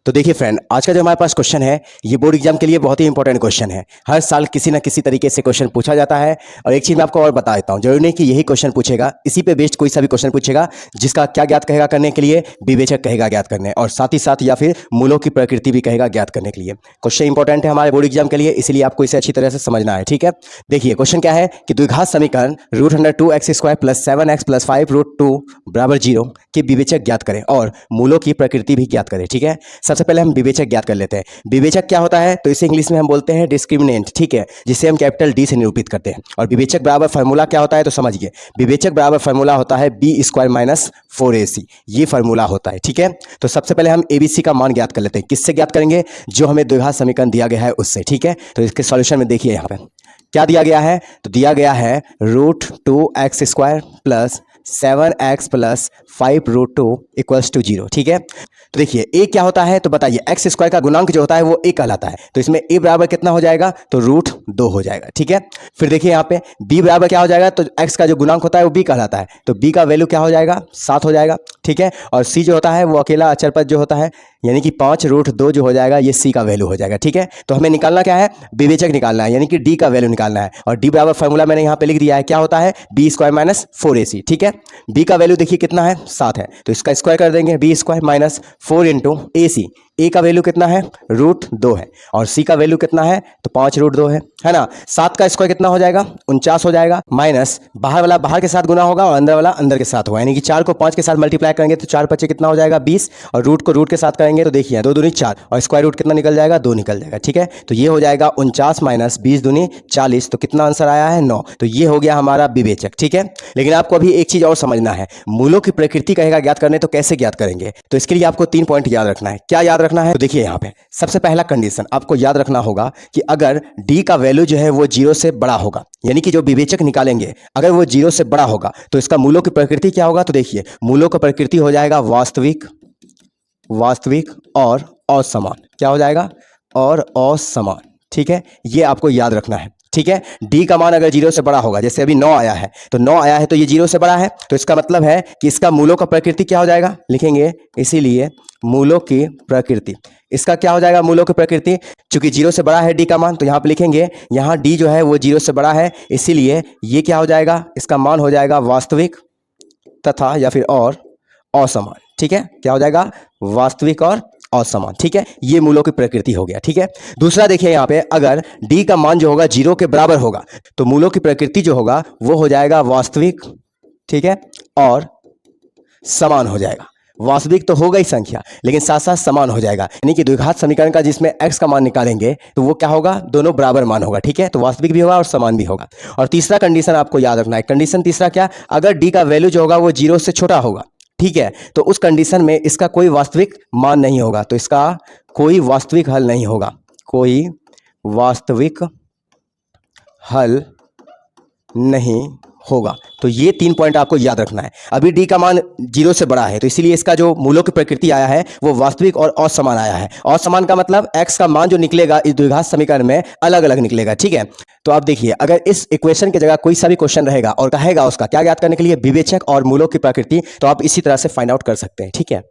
तो देखिए फ्रेंड, आज का जो हमारे पास क्वेश्चन है ये बोर्ड एग्जाम के लिए बहुत ही इंपॉर्टेंट क्वेश्चन है। हर साल किसी ना किसी तरीके से क्वेश्चन पूछा जाता है। और एक चीज़ मैं आपको और बता देता हूँ, जरूरी नहीं कि यही क्वेश्चन पूछेगा, इसी पे बेस्ड कोई सा भी क्वेश्चन पूछेगा जिसका क्या ज्ञात कहेगा करने के लिए, विवेचक कहेगा ज्ञात करने, और साथ ही साथ या फिर मूलों की प्रकृति भी कहेगा ज्ञात करने के लिए। क्वेश्चन इंपॉर्टेंट है हमारे बोर्ड एग्जाम के लिए, इसलिए आपको इसे अच्छी तरह से समझना है। ठीक है, देखिए क्वेश्चन क्या है कि द्विघात समीकरण √2x² + 7x + 5√2 = 0 के विवेचक ज्ञात करें और मूलों की प्रकृति भी ज्ञात करें। ठीक है, सबसे पहले हम विवेचक ज्ञात कर लेते हैं। विवेचक क्या होता है तो इसे इंग्लिश में हम बोलते हैं डिस्क्रिमिनेंट। ठीक है, जिसे हम कैपिटल डी से निरूपित करते हैं। और विवेचक बराबर फार्मूला क्या होता है तो समझिए, विवेचक बराबर फार्मूला होता है b² - 4ac, ये फार्मूला होता है। ठीक है, तो सबसे पहले हम abc का मान ज्ञात कर लेते हैं। किससे ज्ञात करेंगे? जो हमें द्विघात समीकरण दिया गया है उससे। ठीक है, तो इसके सॉल्यूशन में देखिए यहाँ पे क्या दिया गया है, तो दिया गया है √2x² + 7x + 5√2 = 0। ठीक है, तो देखिए a क्या होता है तो बताइए, x² का गुणांक जो होता है वो a कहलाता है, तो इसमें a बराबर कितना हो जाएगा तो √2 हो जाएगा। ठीक है, फिर देखिए यहाँ पे b बराबर क्या हो जाएगा तो x का जो गुणांक होता है वो b कहलाता है, तो b का वैल्यू क्या हो जाएगा 7 हो जाएगा। ठीक है, और c जो होता है वो अकेला अचर पद जो होता है, यानी कि 5√2 जो हो जाएगा ये c का वैल्यू हो जाएगा। ठीक है, तो हमें निकालना क्या है, विवेचक निकालना है, यानी कि d का वैल्यू निकालना है। और d बराबर फार्मूला मैंने यहाँ पे लिख दिया है, क्या होता है b² - 4ac। ठीक है, b का वैल्यू देखिए कितना है 7 है, तो इसका स्क्वायर कर देंगे, b² - 4 × ac। a का वैल्यू कितना है √2 है, और c का वैल्यू कितना है तो 5√2 है ना। 7 का स्क्वायर कितना हो जाएगा 49 हो जाएगा, माइनस बाहर वाला बाहर के साथ गुना होगा और अंदर वाला अंदर के साथ होगा, यानी कि 4 को 5 के साथ मल्टीप्लाई करेंगे तो 4 × 5 कितना हो जाएगा 20, और रूट को रूट के साथ करेंगे तो देखिए 2 दूनी 4, और स्क्वायर रूट कितना निकल जाएगा 2 निकल जाएगा। ठीक है, तो ये हो जाएगा 49 - 20 दूनी 40, तो कितना आंसर आया है 9। तो ये हो गया हमारा विवेचक। ठीक है, लेकिन आपको अभी एक चीज और समझना है, मूलों की प्रकृति कहेगा ज्ञात करने, तो कैसे ज्ञात करेंगे, तो इसके लिए आपको 3 पॉइंट याद रखना है। क्या याद रखना है तो देखिए यहाँ पे सबसे पहला कंडीशन आपको याद रखना होगा कि अगर d का वैल्यू जो है वो 0 से बड़ा होगा, यानी कि जो विवेचक निकालेंगे अगर वो 0 से बड़ा होगा तो इसका मूलों की प्रकृति क्या होगा, तो देखिए मूलों की प्रकृति हो जाएगा वास्तविक और असमान। क्या हो जाएगा और असमान। ठीक है, ये आपको याद रखना है। ठीक है, d का मान अगर 0 से बड़ा होगा, जैसे अभी 9 आया है, तो 9 आया है तो ये 0 से बड़ा है, तो इसका मतलब है कि इसका मूलों का प्रकृति क्या हो जाएगा, लिखेंगे इसीलिए मूलों की प्रकृति। इसका क्या हो जाएगा मूलों की प्रकृति, चूंकि 0 से बड़ा है d का मान, तो यहाँ पे लिखेंगे यहाँ d जो है वो 0 से बड़ा है, इसीलिए ये क्या हो जाएगा, इसका मान हो जाएगा वास्तविक तथा या फिर और असमान। ठीक है, क्या हो जाएगा वास्तविक और असमान। ठीक है, ये मूलों की प्रकृति हो गया। ठीक है, दूसरा देखिए यहाँ पे अगर d का मान जो होगा 0 के बराबर होगा तो मूलों की प्रकृति जो होगा वो हो जाएगा वास्तविक। ठीक है, और समान हो जाएगा। वास्तविक तो होगा ही संख्या, लेकिन साथ साथ समान हो जाएगा, यानी कि द्विघात समीकरण का जिसमें x का मान निकालेंगे तो वो क्या होगा, दोनों बराबर मान होगा। ठीक है, तो वास्तविक भी होगा और समान भी होगा। और तीसरा कंडीशन आपको याद रखना है, कंडीशन तीसरा क्या, अगर d का वैल्यू जो होगा वो 0 से छोटा होगा, ठीक है, तो उस कंडीशन में इसका कोई वास्तविक मान नहीं होगा, तो इसका कोई वास्तविक हल नहीं होगा, कोई वास्तविक हल नहीं होगा। तो ये 3 पॉइंट आपको याद रखना है। अभी d का मान 0 से बड़ा है, तो इसीलिए इसका जो मूलों की प्रकृति आया है वो वास्तविक और असमान आया है। असमान का मतलब x का मान जो निकलेगा इस द्विघात समीकरण में अलग अलग निकलेगा। ठीक है, तो आप देखिए अगर इस इक्वेशन की जगह कोई सा भी क्वेश्चन रहेगा और कहेगा उसका क्या ज्ञात करने के लिए, विवेचक और मूलों की प्रकृति, तो आप इसी तरह से फाइंड आउट कर सकते हैं। ठीक है।